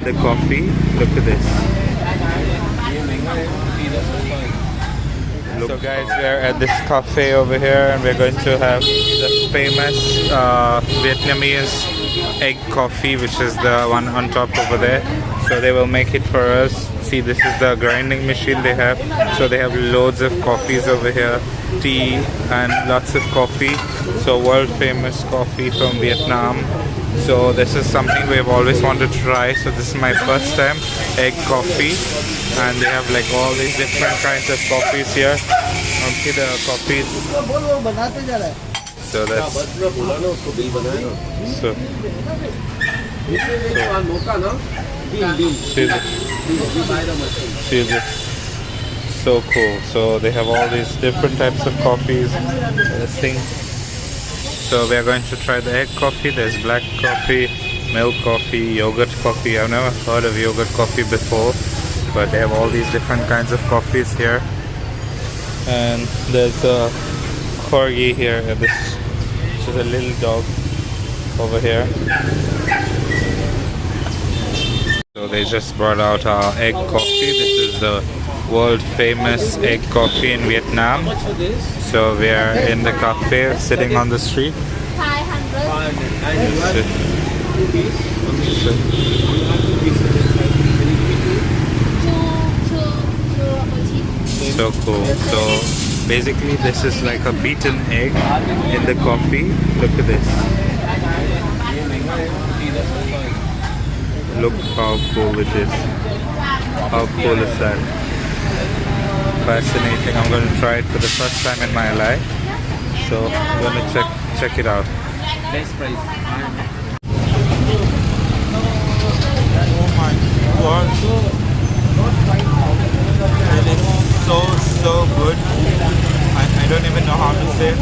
The coffee, look at this. So guys, we're at this cafe over here and we're going to have the famous Vietnamese egg coffee, which is the one on top over there. So they will make it for us. See, this is the grinding machine they have. So they have loads of coffees over here, tea and lots of coffee. So world famous coffee from Vietnam. So this is something we've always wanted to try. So this is my first time, egg coffee. And they have like all these different kinds of coffees here. See the coffees. So that's see this. So cool. So they have all these different types of coffees. This thing. So we are going to try the egg coffee. There's black coffee, milk coffee, yogurt coffee. I've never heard of yogurt coffee before, but they have all these different kinds of coffees here. And there's a corgi here. This is a little dog over here. So they just brought out our egg coffee. This is the world famous egg coffee in Vietnam. So we are in the cafe, sitting on the street. 500. So cool. So basically this is like a beaten egg in the coffee. Look at this. Look how cool it is. How cool is that? Fascinating. I'm going to try it for the first time in my life. So I'm going to check it out. Best price. Oh my god. It is so good. I don't even know how to say.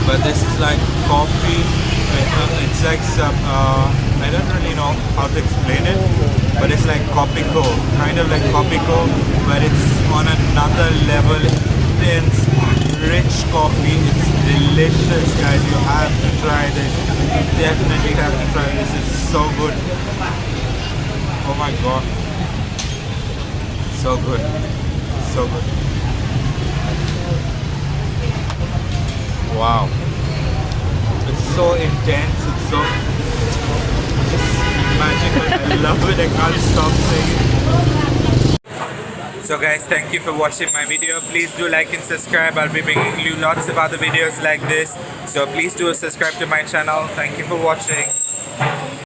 But this is like coffee. It's like some I don't really know how to explain it, but it's like Copico, kind of like Copico, but it's on another level. Intense, rich coffee. It's delicious, guys. You have to try this. Definitely have to try this. It's so good. Oh my god, so good, so good. Wow, it's so intense. It's so magical. I love it. I can't stop saying it. So guys, thank you for watching my video. Please do like and subscribe. I'll be bringing you lots of other videos like this. So please do subscribe to my channel. Thank you for watching.